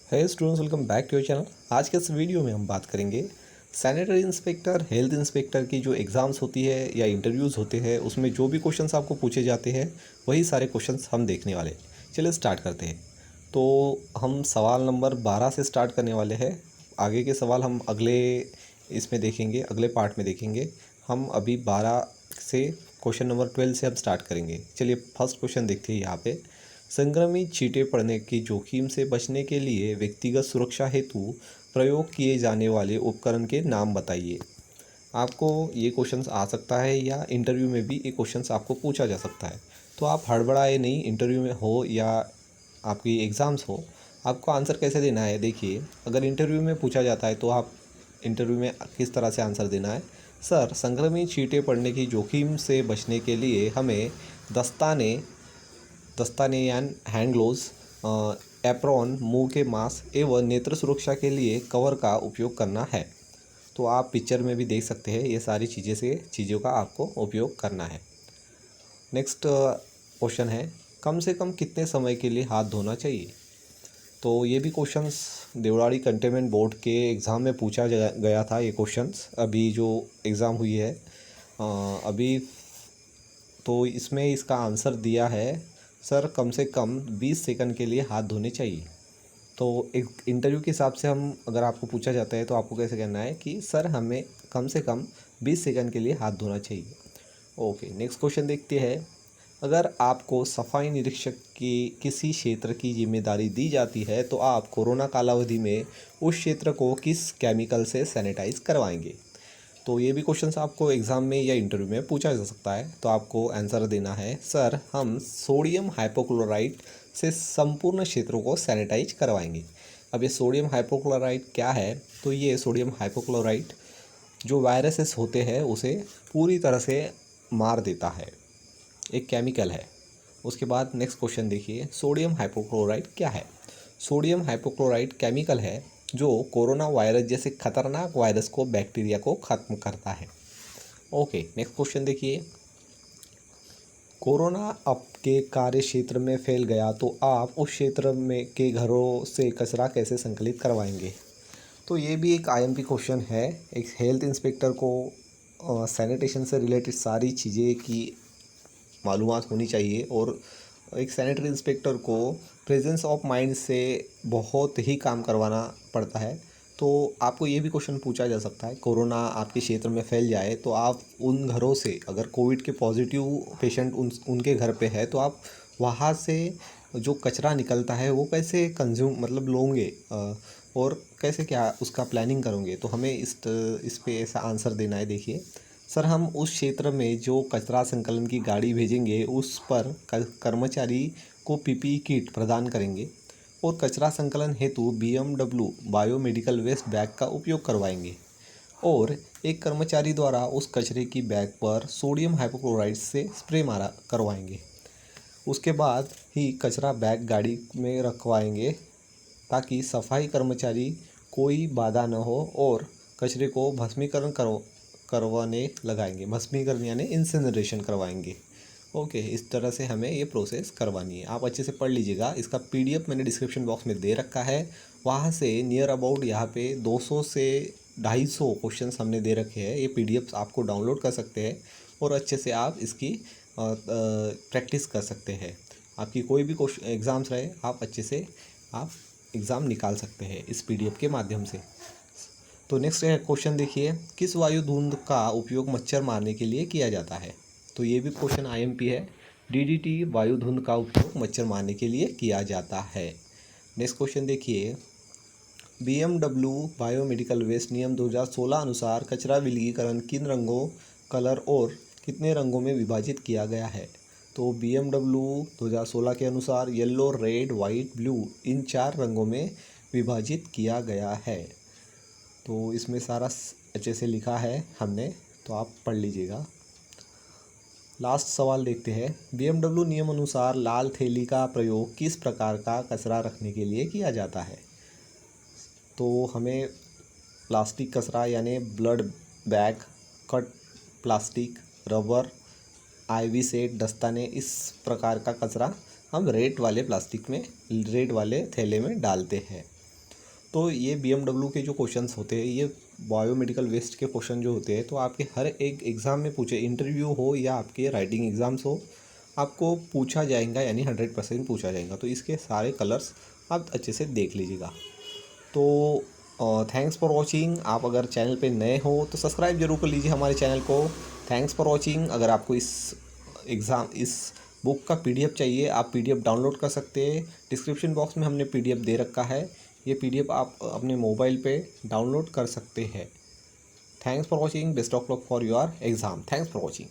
है students, welcome back to your channel. आज के इस वीडियो में हम बात करेंगे सैनिटरी इंस्पेक्टर, हेल्थ इंस्पेक्टर की जो एग्ज़ाम्स होती है या इंटरव्यूज़ होते हैं उसमें जो भी क्वेश्चंस आपको पूछे जाते हैं वही सारे क्वेश्चंस हम देखने वाले हैं। चलिए स्टार्ट करते हैं। तो हम सवाल नंबर 12 से स्टार्ट करने वाले हैं। आगे के सवाल हम अगले इसमें देखेंगे, अगले पार्ट में देखेंगे। हम अभी 12 से क्वेश्चन नंबर 12 से हम स्टार्ट करेंगे। चलिए फर्स्ट क्वेश्चन देखते हैं यहाँ पे। संक्रमित छींटे पड़ने की जोखिम से बचने के लिए व्यक्तिगत सुरक्षा हेतु प्रयोग किए जाने वाले उपकरण के नाम बताइए। आपको ये क्वेश्चंस आ सकता है या इंटरव्यू में भी ये क्वेश्चंस आपको पूछा जा सकता है। तो आप हड़बड़ाए नहीं, इंटरव्यू में हो या आपकी एग्ज़ाम्स हो, आपको आंसर कैसे देना है। देखिए, अगर इंटरव्यू में पूछा जाता है तो आप इंटरव्यू में किस तरह से आंसर देना है। सर, संक्रमित छींटे पड़ने की जोखिम से बचने के लिए हमें दस्ताने यानी हैंड ग्लोव्स, एप्रॉन, मुंह के मास्क एवं नेत्र सुरक्षा के लिए कवर का उपयोग करना है। तो आप पिक्चर में भी देख सकते हैं, ये सारी चीज़ों का आपको उपयोग करना है। नेक्स्ट क्वेश्चन है, कम से कम कितने समय के लिए हाथ धोना चाहिए। तो ये भी क्वेश्चंस देवराड़ी कंटेनमेंट बोर्ड के एग्ज़ाम में पूछा गया था। ये क्वेश्चंस अभी जो एग्ज़ाम हुई है अभी, तो इसमें इसका आंसर दिया है सर कम से कम 20 सेकंड के लिए हाथ धोने चाहिए। तो एक इंटरव्यू के हिसाब से हम अगर आपको पूछा जाता है तो आपको कैसे कहना है कि सर हमें कम से कम 20 सेकंड के लिए हाथ धोना चाहिए। ओके, नेक्स्ट क्वेश्चन देखते हैं। अगर आपको सफाई निरीक्षक की किसी क्षेत्र की जिम्मेदारी दी जाती है तो आप कोरोना कालावधि में उस क्षेत्र को किस केमिकल से सैनिटाइज करवाएंगे। तो ये भी क्वेश्चंस आपको एग्ज़ाम में या इंटरव्यू में पूछा जा सकता है। तो आपको आंसर देना है सर हम सोडियम हाइपोक्लोराइट से संपूर्ण क्षेत्रों को सैनिटाइज करवाएंगे। अब ये सोडियम हाइपोक्लोराइट क्या है, तो ये सोडियम हाइपोक्लोराइट जो वायरसेस होते हैं उसे पूरी तरह से मार देता है, एक केमिकल है। उसके बाद नेक्स्ट क्वेश्चन देखिए, सोडियम हाइपोक्लोराइट क्या है। सोडियम हाइपोक्लोराइट केमिकल है जो कोरोना वायरस जैसे खतरनाक वायरस को, बैक्टीरिया को ख़त्म करता है। ओके, नेक्स्ट क्वेश्चन देखिए, कोरोना आपके कार्य क्षेत्र में फैल गया तो आप उस क्षेत्र में के घरों से कचरा कैसे संकलित करवाएंगे। तो ये भी एक आईएमपी क्वेश्चन है। एक हेल्थ इंस्पेक्टर को सैनिटेशन से रिलेटेड सारी चीज़ें की मालूमात होनी चाहिए और एक सैनिटरी इंस्पेक्टर को प्रेजेंस ऑफ माइंड से बहुत ही काम करवाना पड़ता है। तो आपको ये भी क्वेश्चन पूछा जा सकता है, कोरोना आपके क्षेत्र में फैल जाए तो आप उन घरों से, अगर कोविड के पॉजिटिव पेशेंट उनके घर पे है तो आप वहाँ से जो कचरा निकलता है वो कैसे कंज्यूम मतलब लोगे और कैसे क्या उसका प्लानिंग करोगे। तो हमें इस पे ऐसा आंसर देना है। देखिए सर, हम उस क्षेत्र में जो कचरा संकलन की गाड़ी भेजेंगे उस पर कर्मचारी को पीपीई किट प्रदान करेंगे और कचरा संकलन हेतु बीएमडब्ल्यू बायोमेडिकल वेस्ट बैग का उपयोग करवाएंगे और एक कर्मचारी द्वारा उस कचरे की बैग पर सोडियम हाइपोक्लोराइट से स्प्रे मारा करवाएंगे। उसके बाद ही कचरा बैग गाड़ी में रखवाएंगे ताकि सफाई कर्मचारी कोई बाधा न हो और कचरे को करवाने लगाएंगे। भस्मीकरण यानी इंसिनरेशन करवाएंगे। ओके, इस तरह से हमें ये प्रोसेस करवानी है। आप अच्छे से पढ़ लीजिएगा। इसका पीडीएफ मैंने डिस्क्रिप्शन बॉक्स में दे रखा है, वहाँ से नियर अबाउट यहाँ पे 200 से 250 क्वेश्चंस हमने दे रखे हैं। ये पीडीएफ आपको डाउनलोड कर सकते हैं और अच्छे से आप इसकी प्रैक्टिस कर सकते हैं। आपकी कोई भी एग्ज़ाम्स रहे, आप अच्छे से आप एग्ज़ाम निकाल सकते हैं इस पीडीएफ के माध्यम से। तो नेक्स्ट क्वेश्चन देखिए, किस वायु धुंध का उपयोग मच्छर मारने के लिए किया जाता है। तो ये भी क्वेश्चन आईएमपी है। डीडीटी वायु धुंध का उपयोग मच्छर मारने के लिए किया जाता है। नेक्स्ट क्वेश्चन देखिए, बीएमडब्ल्यू बायोमेडिकल वेस्ट नियम 2016 अनुसार कचरा विलगीकरण किन रंगों, कलर और कितने रंगों में विभाजित किया गया है। तो बीएमडब्ल्यू 2016 के अनुसार yellow, red, white, blue in 4 रंगों में विभाजित किया गया है। तो इसमें सारा अच्छे से लिखा है हमने, तो आप पढ़ लीजिएगा। लास्ट सवाल देखते हैं, बीएमडब्ल्यू नियम अनुसार लाल थैली का प्रयोग किस प्रकार का कचरा रखने के लिए किया जाता है। तो हमें प्लास्टिक कचरा यानी blood bag, cut plastic, rubber, IV set, दस्ताने, इस प्रकार का कचरा हम रेड वाले प्लास्टिक में, रेड वाले थैले में डालते हैं। तो ये BMW के जो क्वेश्चंस होते हैं, ये बायोमेडिकल वेस्ट के क्वेश्चन जो होते हैं, तो आपके हर एक एग्ज़ाम में पूछे, इंटरव्यू हो या आपके राइटिंग एग्ज़ाम्स हो, आपको पूछा जाएगा, यानी 100% पूछा जाएगा। तो इसके सारे कलर्स आप अच्छे से देख लीजिएगा। तो थैंक्स फॉर वॉचिंग। आप अगर चैनल पे नए हो तो सब्सक्राइब जरूर कर लीजिए हमारे चैनल को। Thanks for watching. अगर आपको इस बुक का PDF चाहिए, आप PDF डाउनलोड कर सकते हैं। डिस्क्रिप्शन बॉक्स में हमने PDF दे रखा है, ये PDF आप अपने मोबाइल पे डाउनलोड कर सकते हैं। Thanks for watching. Best of luck for your exam. Thanks for watching.